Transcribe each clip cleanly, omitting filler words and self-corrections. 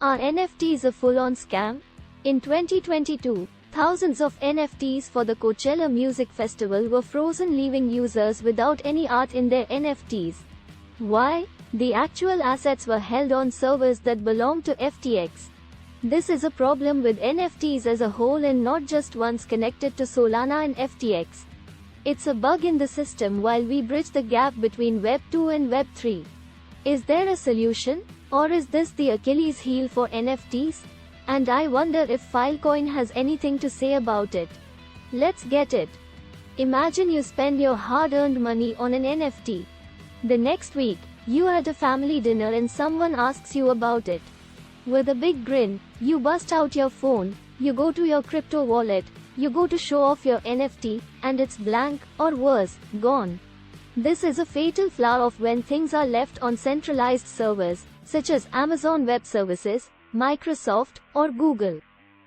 Are NFTs a full-on scam? In 2022, thousands of NFTs for the Coachella Music Festival were frozen, leaving users without any art in their NFTs. Why? The actual assets were held on servers that belong to FTX. This is a problem with NFTs as a whole and not just ones connected to Solana and FTX. It's a bug in the system while we bridge the gap between Web 2 and Web 3. Is there a solution? Or is this the Achilles heel for NFTs? And I wonder if Filecoin has anything to say about it. Let's get it. Imagine you spend your hard-earned money on an NFT. The next week, you are at a family dinner and someone asks you about it. With a big grin, you bust out your phone, you go to your crypto wallet, you go to show off your NFT, and it's blank, or worse, gone. This is a fatal flaw of when things are left on centralized servers, such as Amazon Web Services, Microsoft, or Google.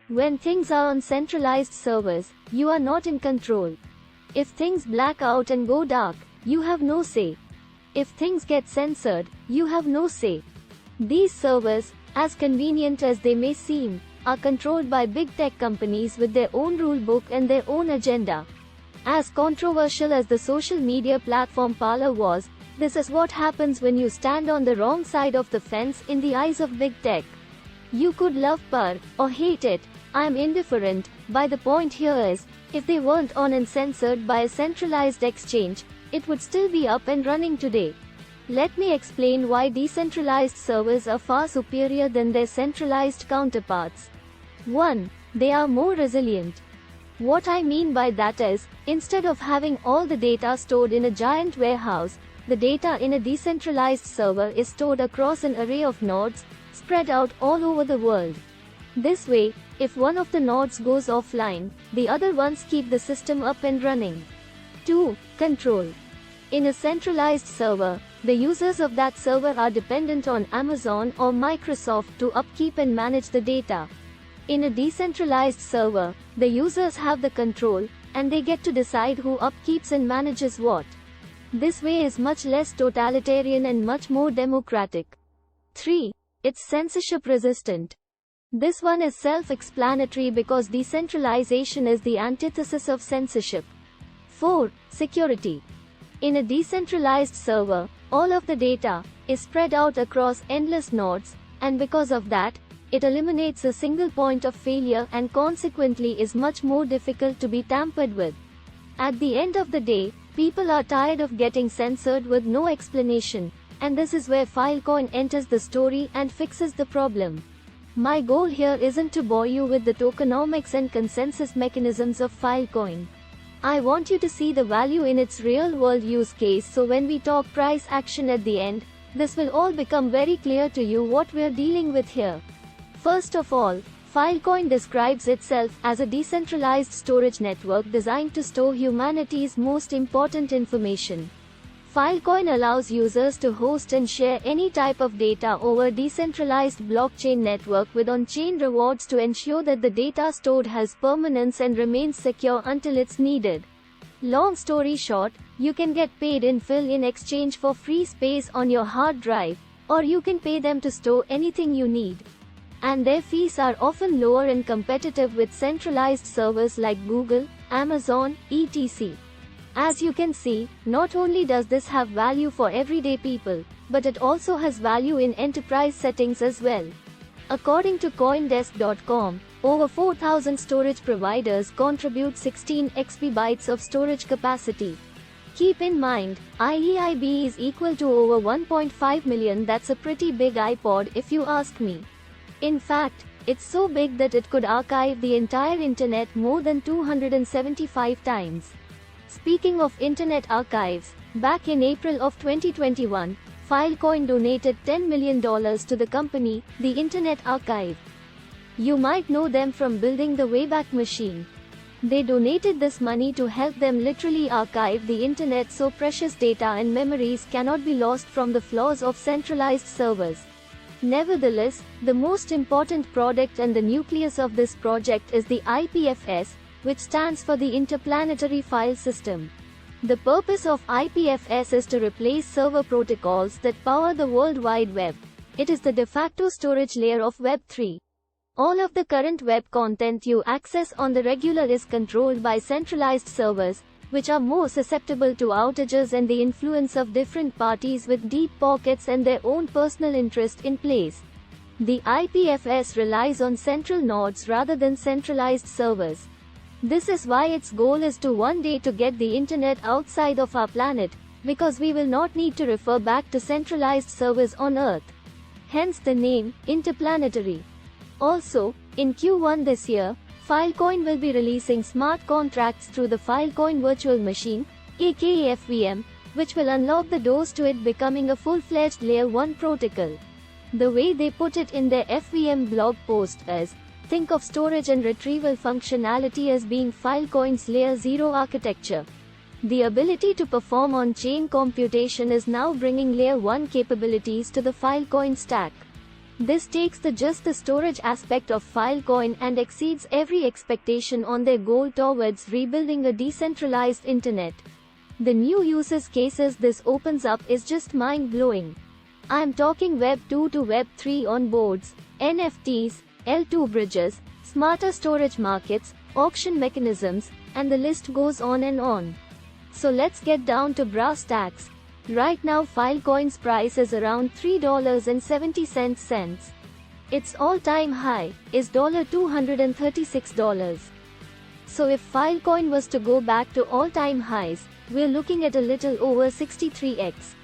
When things are on centralized servers, you are not in control. If things black out and go dark, you have no say. If things get censored, you have no say. These servers, as convenient as they may seem, are controlled by big tech companies with their own rule book and their own agenda. As controversial as the social media platform Parler was, this is what happens when you stand on the wrong side of the fence in the eyes of big tech. You could love Parler, or hate it, I'm indifferent, but the point here is, if they weren't on and censored by a centralized exchange, it would still be up and running today. Let me explain why decentralized servers are far superior than their centralized counterparts. 1. They are more resilient. What I mean by that is, instead of having all the data stored in a giant warehouse, the data in a decentralized server is stored across an array of nodes, spread out all over the world. This way, if one of the nodes goes offline, the other ones keep the system up and running. 2. Control. In a centralized server, the users of that server are dependent on Amazon or Microsoft to upkeep and manage the data. In a decentralized server, the users have the control, and they get to decide who upkeeps and manages what. This way is much less totalitarian and much more democratic. 3. It's censorship resistant. This one is self-explanatory because decentralization is the antithesis of censorship. 4. Security. In a decentralized server, all of the data is spread out across endless nodes, and because of that, it eliminates a single point of failure and consequently is much more difficult to be tampered with. At the end of the day, people are tired of getting censored with no explanation, and this is where Filecoin enters the story and fixes the problem. My goal here isn't to bore you with the tokenomics and consensus mechanisms of Filecoin. I want you to see the value in its real-world use case, so when we talk price action at the end, this will all become very clear to you what we're dealing with here. First of all, Filecoin describes itself as a decentralized storage network designed to store humanity's most important information. Filecoin allows users to host and share any type of data over a decentralized blockchain network with on-chain rewards to ensure that the data stored has permanence and remains secure until it's needed. Long story short, you can get paid in full in exchange for free space on your hard drive, or you can pay them to store anything you need. And their fees are often lower and competitive with centralized servers like Google, Amazon, etc. As you can see, not only does this have value for everyday people, but it also has value in enterprise settings as well. According to Coindesk.com, over 4,000 storage providers contribute 16 exabytes of storage capacity. Keep in mind, IEIB is equal to over 1.5 million. That's a pretty big iPod if you ask me. In fact, it's so big that it could archive the entire internet more than 275 times. Speaking of internet archives, back in April of 2021, Filecoin donated $10 million to the company, the Internet Archive. You might know them from building the Wayback Machine. They donated this money to help them literally archive the internet so precious data and memories cannot be lost from the flaws of centralized servers. Nevertheless, the most important product and the nucleus of this project is the IPFS, which stands for the Interplanetary File System. The purpose of IPFS is to replace server protocols that power the World Wide Web. It is the de facto storage layer of Web3. All of the current web content you access on the regular is controlled by centralized servers, which are more susceptible to outages and the influence of different parties with deep pockets and their own personal interest in place. The IPFS relies on central nodes rather than centralized servers. This is why its goal is to one day to get the internet outside of our planet, because we will not need to refer back to centralized servers on Earth. Hence the name, interplanetary. Also, in Q1 this year, Filecoin will be releasing smart contracts through the Filecoin Virtual Machine, aka FVM, which will unlock the doors to it becoming a full-fledged Layer 1 protocol. The way they put it in their FVM blog post is, think of storage and retrieval functionality as being Filecoin's Layer 0 architecture. The ability to perform on-chain computation is now bringing Layer 1 capabilities to the Filecoin stack. This takes just the storage aspect of Filecoin and exceeds every expectation on their goal towards rebuilding a decentralized internet. The new use cases this opens up is just mind-blowing. I am talking Web 2 to Web 3 on boards, NFTs, L2 bridges, smarter storage markets, auction mechanisms, and the list goes on and on. So let's get down to brass tacks. Right now Filecoin's price is around $3.70. Its all-time high is $236. So if Filecoin was to go back to all-time highs, we're looking at a little over 63x.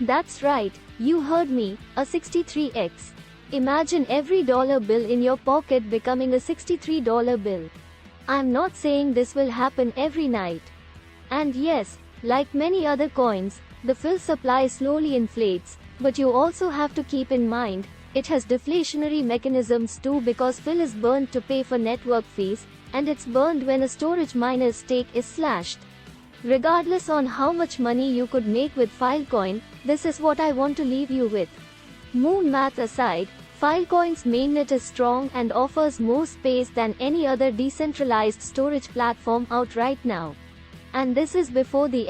That's right, you heard me, a 63x. Imagine every dollar bill in your pocket becoming a $63 bill. I'm not saying this will happen every night. And yes, like many other coins, the fill supply slowly inflates, but you also have to keep in mind, it has deflationary mechanisms too because fill is burned to pay for network fees, and it's burned when a storage miner's stake is slashed. Regardless on how much money you could make with Filecoin, this is what I want to leave you with. Moon math aside, Filecoin's mainnet is strong and offers more space than any other decentralized storage platform out right now. And this is before the